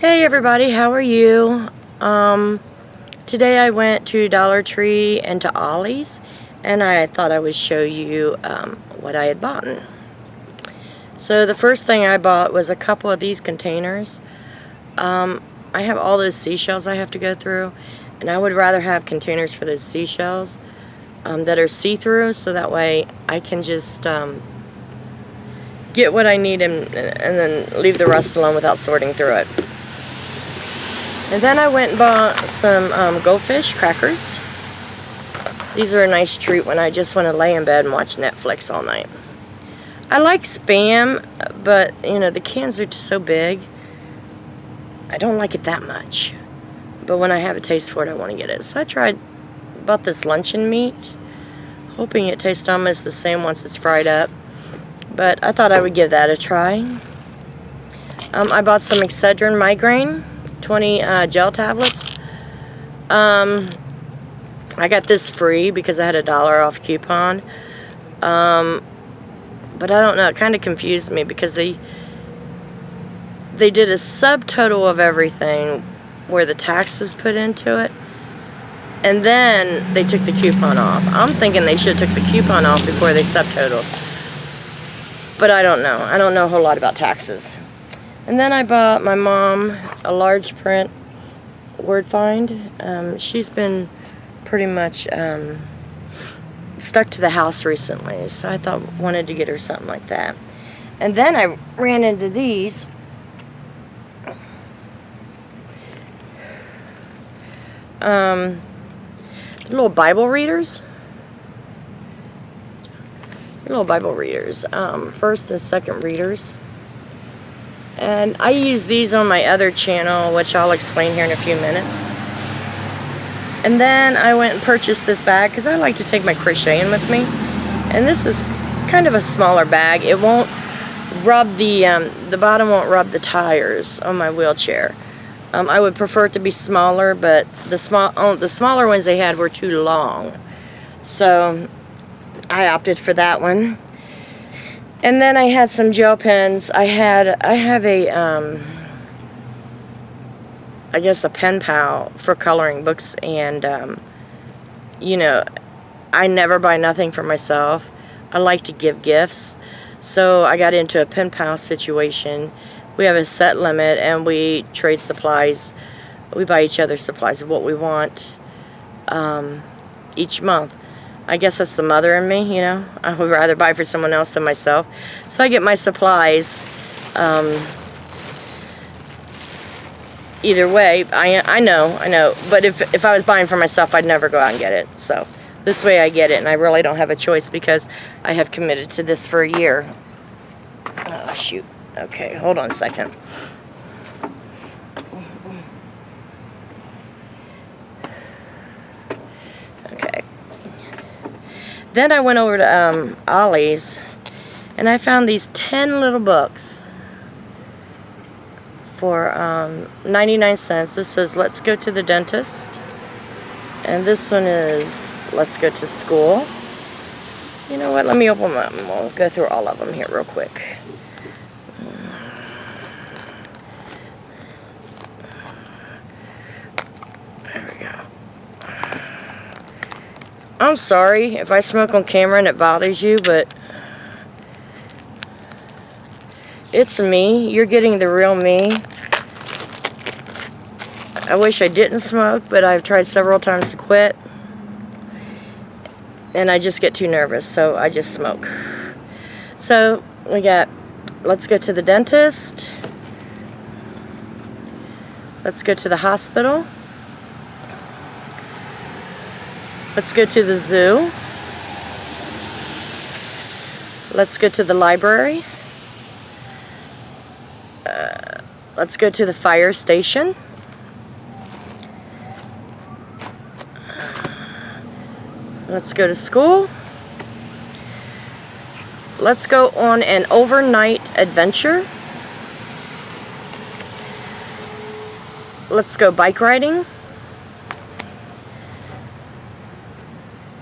Hey everybody, how are you? Today I went to Dollar Tree and to Ollie's, and I thought I would show you what I had bought. So the first thing I bought was a couple of these containers. I have all those seashells I have to go through, and I would rather have containers for those seashells that are see-through, so that way I can just get what I need and then leave the rest alone without sorting through it. And then I went and bought some goldfish crackers. These are a nice treat when I just want to lay in bed and watch Netflix all night. I like Spam, but you know, the cans are just so big. I don't like it that much. But when I have a taste for it, I want to get it. So I bought this luncheon meat, hoping it tastes almost the same once it's fried up. But I thought I would give that a try. I bought some Excedrin migraine. 20 gel tablets. I got this free because I had $1 off coupon. But I don't know, it kind of confused me because they did a subtotal of everything where the tax was put into it, and then they took the coupon off. I'm thinking they should have took the coupon off before they subtotaled. But I don't know. I don't know a whole lot about taxes. And then I bought my mom a large print word find. She's been pretty much stuck to the house recently, so I wanted to get her something like that. And then I ran into these. Little Bible readers. First and second readers. And I use these on my other channel, which I'll explain here in a few minutes. And then I went and purchased this bag because I like to take my crocheting with me. And this is kind of a smaller bag. It won't rub the bottom won't rub the tires on my wheelchair. I would prefer it to be smaller, but the smaller ones they had were too long. So I opted for that one. And then I had some gel pens. I have a I guess a pen pal for coloring books, and you know, I never buy nothing for myself. I like to give gifts. So I got into a pen pal situation. We have a set limit and we trade supplies. We buy each other supplies of what we want each month. I guess that's the mother in me, you know. I would rather buy for someone else than myself. So I get my supplies either way. I know. But if I was buying for myself, I'd never go out and get it. So this way I get it, and I really don't have a choice because I have committed to this for a year. Oh, shoot. Okay, hold on a second. Then I went over to Ollie's, and I found these 10 little books for 99 cents. This says, Let's Go to the Dentist. And this one is, Let's Go to School. You know what, let me open them up and we'll go through all of them here real quick. I'm sorry if I smoke on camera and it bothers you, but it's me. You're getting the real me. I wish I didn't smoke, but I've tried several times to quit. And I just get too nervous, so I just smoke. So we got Let's Go to the Dentist. Let's Go to the Hospital. Let's Go to the Zoo. Let's Go to the Library. Let's Go to the Fire Station. Let's Go to School. Let's Go on an Overnight Adventure. Let's Go Bike Riding.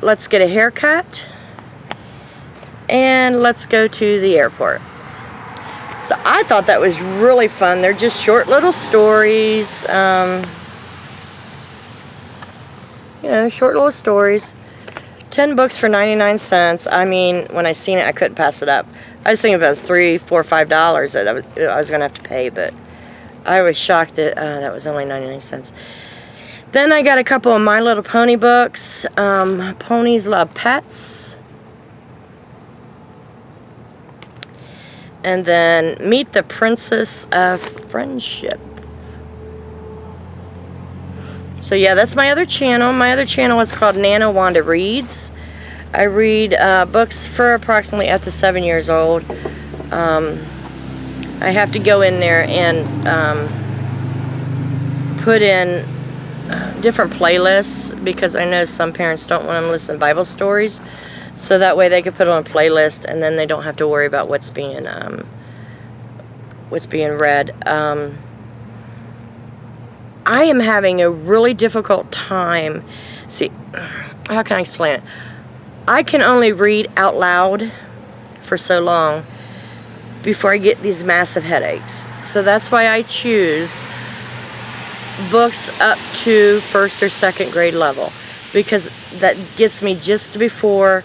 Let's Get a Haircut, and Let's Go to the Airport. So I thought that was really fun. They're just short little stories. You know, short little stories. 10 books for 99 cents. I mean, when I seen it, I couldn't pass it up. I was thinking if it was $3, $4, $5 that I was going to have to pay, but I was shocked that that was only 99 cents. Then I got a couple of My Little Pony books. Ponies Love Pets. And then Meet the Princess of Friendship. So yeah, that's my other channel. My other channel is called Nana Wanda Reads. I read books for approximately up to 7 years old. I have to go in there and put in different playlists because I know some parents don't want them to listen to Bible stories. So that way they can put it on a playlist and then they don't have to worry about what's being read. I am having a really difficult time. See, how can I explain it? I can only read out loud for so long before I get these massive headaches. So that's why I choose books up to 1st or 2nd grade level, because that gets me just before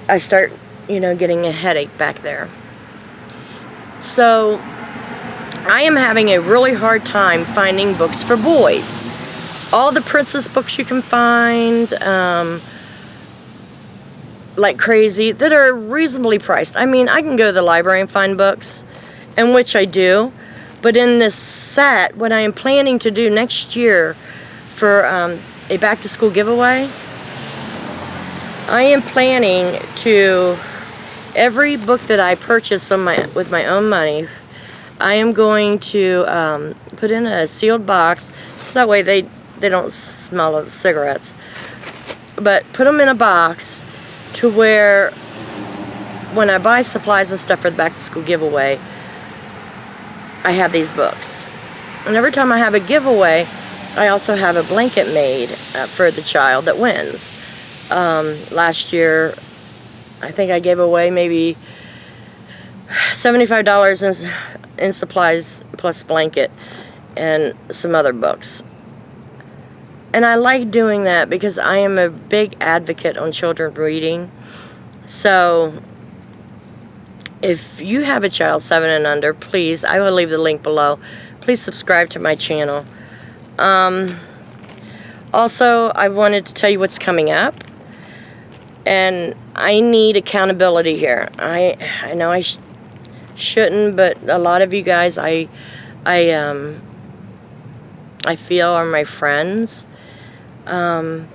I start, you know, getting a headache back there. So I am having a really hard time finding books for boys. All the princess books you can find, like crazy, that are reasonably priced. I mean, I can go to the library and find books, and which I do. But in this set, what I am planning to do next year for a back-to-school giveaway, I am planning to, every book that I purchase with my own money, I am going to put in a sealed box, so that way they don't smell of cigarettes. But put them in a box to where when I buy supplies and stuff for the back-to-school giveaway, I have these books. And every time I have a giveaway, I also have a blanket made for the child that wins. Last year, I think I gave away maybe $75 in supplies plus blanket and some other books. And I like doing that because I am a big advocate on children reading. So if you have a child 7 and under, please, I will leave the link below. Please subscribe to my channel. Also, I wanted to tell you what's coming up. And I need accountability here. I know I shouldn't, but a lot of you guys I feel are my friends. I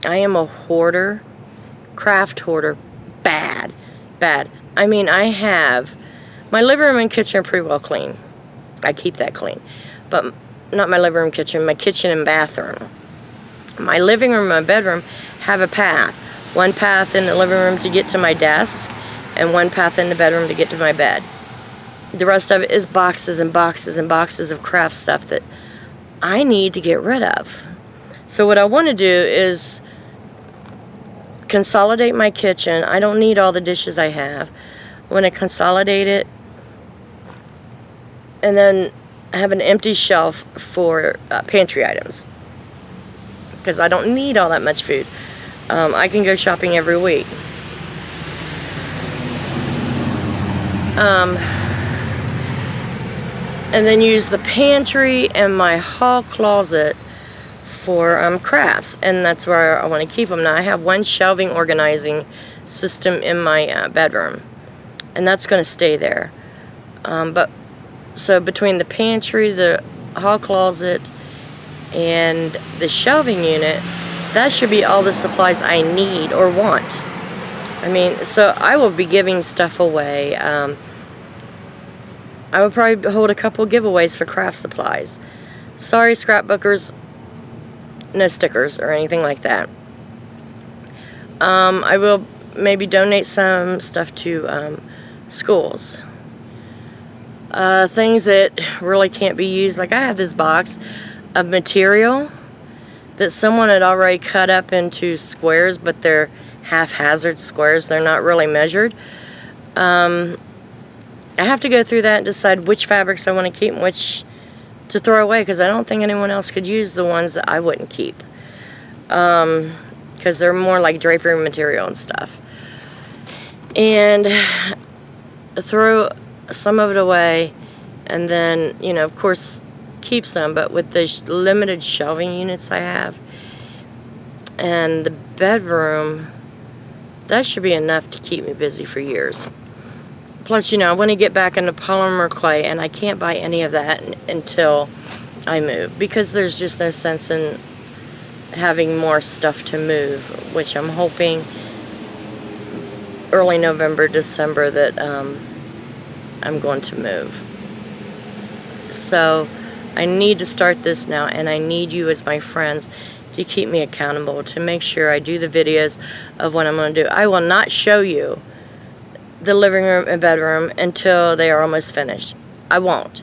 am a hoarder, craft hoarder, bad. I mean, I have, my living room and kitchen are pretty well clean. I keep that clean. But not my living room, kitchen, my kitchen and bathroom. My living room and my bedroom have a path. One path in the living room to get to my desk, and one path in the bedroom to get to my bed. The rest of it is boxes and boxes and boxes of craft stuff that I need to get rid of. So what I want to do is consolidate my kitchen. I don't need all the dishes I have. I want to consolidate it and then have an empty shelf for pantry items, because I don't need all that much food. I can go shopping every week. And then use the pantry and my hall closet for crafts, and that's where I want to keep them. Now I have one shelving organizing system in my bedroom, and that's going to stay there. So between the pantry, the hall closet, and the shelving unit, that should be all the supplies I need or want. I mean, so I will be giving stuff away. I would probably hold a couple giveaways for craft supplies. Sorry, scrapbookers, no stickers or anything like that. I will maybe donate some stuff to schools. Things that really can't be used. Like I have this box of material that someone had already cut up into squares, but they're haphazard squares. They're not really measured. I have to go through that and decide which fabrics I want to keep and which to throw away, because I don't think anyone else could use the ones that I wouldn't keep. Because they're more like drapery material and stuff. And throw some of it away, and then, you know, of course, keep some, but with the limited shelving units I have, and the bedroom, that should be enough to keep me busy for years. Plus, you know, I want to get back into polymer clay, and I can't buy any of that until I move, because there's just no sense in having more stuff to move, which I'm hoping early November, December that I'm going to move. So I need to start this now, and I need you as my friends to keep me accountable, to make sure I do the videos of what I'm going to do. I will not show you the living room and bedroom until they are almost finished. I won't.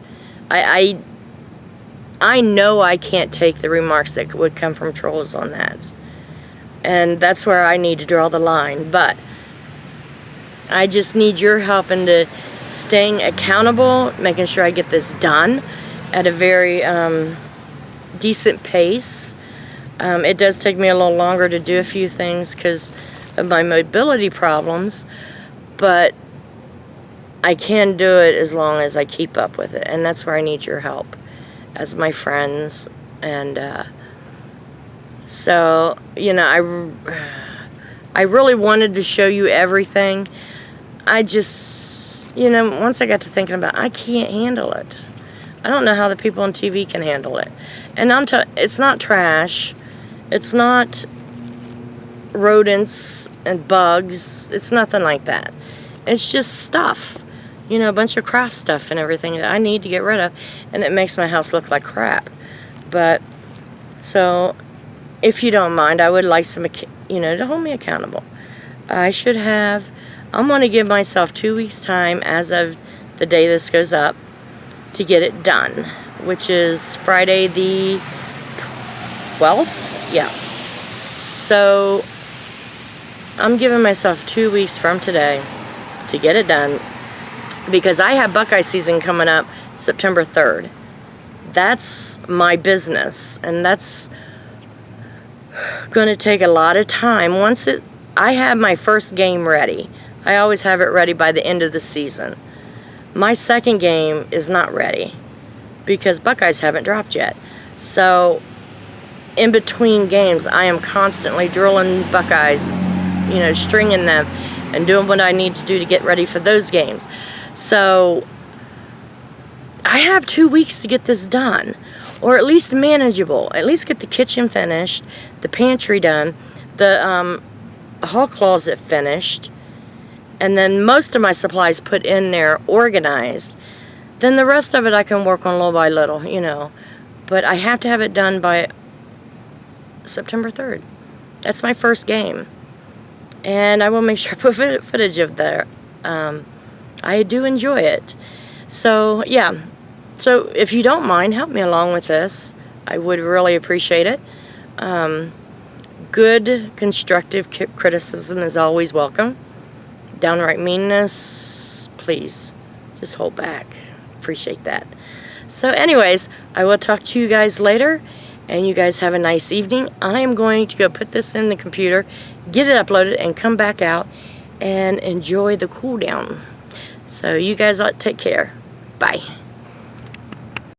I know I can't take the remarks that would come from trolls on that. And that's where I need to draw the line. But I just need your help into staying accountable, making sure I get this done at a very decent pace. It does take me a little longer to do a few things because of my mobility problems, but I can do it as long as I keep up with it, and that's where I need your help as my friends. And so, you know, I really wanted to show you everything. I just, you know, once I got to thinking about it, I can't handle it. I don't know how the people on TV can handle it. And it's not trash. It's not rodents and bugs. It's nothing like that. It's just stuff. You know, a bunch of craft stuff and everything that I need to get rid of. And it makes my house look like crap. But, so, if you don't mind, I would like some, you know, to hold me accountable. I'm going to give myself 2 weeks time as of the day this goes up to get it done, which is Friday the 12th? Yeah. So, I'm giving myself 2 weeks from today to get it done, because I have Buckeye season coming up September 3rd. That's my business, and that's going to take a lot of time. I have my first game ready. I always have it ready by the end of the season. My second game is not ready because Buckeyes haven't dropped yet. So in between games, I am constantly drilling Buckeyes, you know, stringing them and doing what I need to do to get ready for those games. So I have 2 weeks to get this done, or at least manageable. At least get the kitchen finished, the pantry done, the hall closet finished, and then most of my supplies put in there, organized. Then the rest of it I can work on little by little, you know. But I have to have it done by September 3rd. That's my first game. And I will make sure I put footage of that. I do enjoy it. So, yeah. So, if you don't mind, help me along with this. I would really appreciate it. Good, constructive criticism is always welcome. Downright meanness, please, just hold back. Appreciate that. So anyways, I will talk to you guys later, and you guys have a nice evening. I am going to go put this in the computer, get it uploaded, and come back out and enjoy the cool down. So you guys take care. Bye.